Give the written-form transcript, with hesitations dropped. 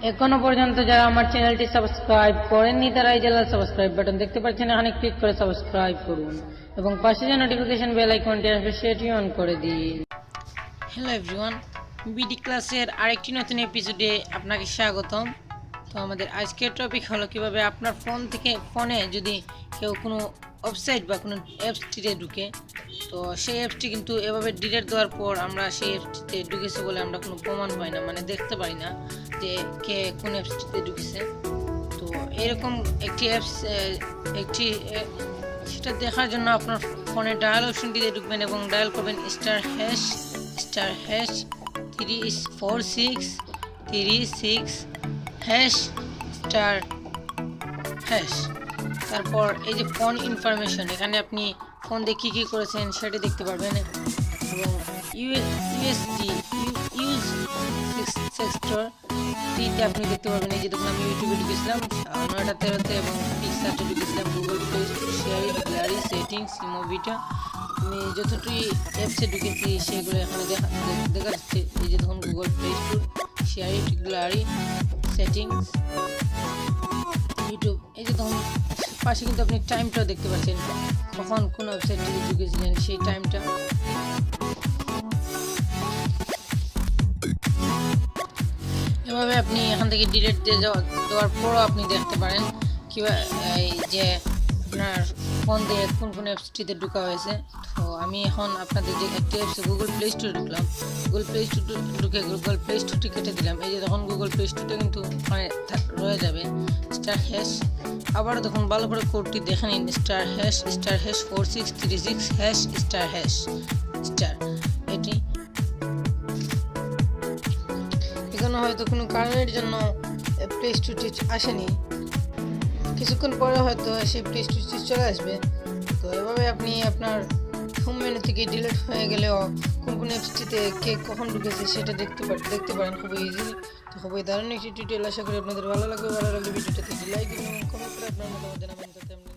এখনো পর্যন্ত যারা আমার চ্যানেলটি সাবস্ক্রাইব করেননি তারা এই জেলার সাবস্ক্রাইব বাটন দেখতে পাচ্ছেন, এখানে ক্লিক করে সাবস্ক্রাইব করুন এবং পাশে যে নোটিফিকেশন বেল আইকনটি আসবে সেটি অন করে দিন। হ্যালো এভরিওয়ান, বিডি ক্লাসের আরেকটি নতুন এপিসোডে আপনাকে স্বাগতম। তো আমাদের আজকের টপিক হলো কিভাবে আপনার ফোনে যদি কেউ কোনো ওয়েবসাইট বা কোনো অ্যাপসটিতে ঢুকে, তো সেই অ্যাপসটি কিন্তু এভাবে ডিলিট দেওয়ার পর আমরা সেই অ্যাপসটিতে ঢুকেছে বলে আমরা কোনো প্রমাণ পাই না, মানে দেখতে পারি না যে কে কোন অ্যাপসটিতে ঢুকেছে। তো এরকম একটি অ্যাপস সেটা দেখার জন্য আপনার ফোনে ডায়াল অপশনটিতে ঢুকবেন এবং ডায়াল করবেন *#*34636#*#। তারপর এই যে ফোন ইনফরমেশন, এখানে আপনি ফোন দিয়ে কী করেছেন সেটা দেখতে পারবেন এবং ইউজ সেক্টরটিতে আপনি দেখতে পারবেন। এই যে দেখুন, আমি ইউটিউবে ঢুকেছিলাম 9:13 এবং পিক্সারটা ঢুকেছিলাম, Google play store, sharing, gallery, settings, মুভিটা। আমি যতটুকু অ্যাপসে ঢুকেছি সেগুলো এখানে দেখা যাচ্ছে। এই যে দেখুন, Google play store, sharing, gallery, settings, YouTube. এই যে দেখুন পাশে কিন্তু আপনি টাইমটাও দেখতে পাচ্ছেন, কখন কোন ওয়েবসাইটটিতে ঢুকেছিলেন সেই টাইমটা। এভাবে আপনি এখান থেকে ডিলিট দেওয়ার পরও আপনি দেখতে পারেন কিভাবে এই যে আপনার ফোন দিয়ে কোন কোন অ্যাপসটিতে ঢোকা হয়েছে। তো আমি এখন আপনাদের যে একটি অ্যাপসে গুগল প্লে স্টোরে ঢুকলাম, গুগল প্লে স্টোর ঢুকে গুগল প্লে স্টোরটি কেটে দিলাম। এই যে তখন গুগল প্লে স্টোরটা কিন্তু ওখানে রয়ে যাবে *#। আবার দেখুন ভালো করে কোডটি দেখে নিন, *#*4636#*#। এটি এখানে হয়তো কোনো কারণের জন্য প্লে স্টোরটি আসেনি, কিছুক্ষণ পরে হয়তো সেই প্লে স্টোরটি চলে আসবে। তো এভাবে আপনি আপনার হোম মেনু থেকে ডিলিট হয়ে গেলেও কোন কোন অ্যাপসটিতে কে কখন ঢুকেছে সেটা দেখতে পারেন খুবই ইজিলি। তো খুবই দারুণ একটি টিউটোরিয়াল, আশা করি আপনাদের ভালো লাগবে। ভিডিওটাতে লাইক এবং কমেন্ট করে আপনার মতামত জানাবেন, যাতে আমরা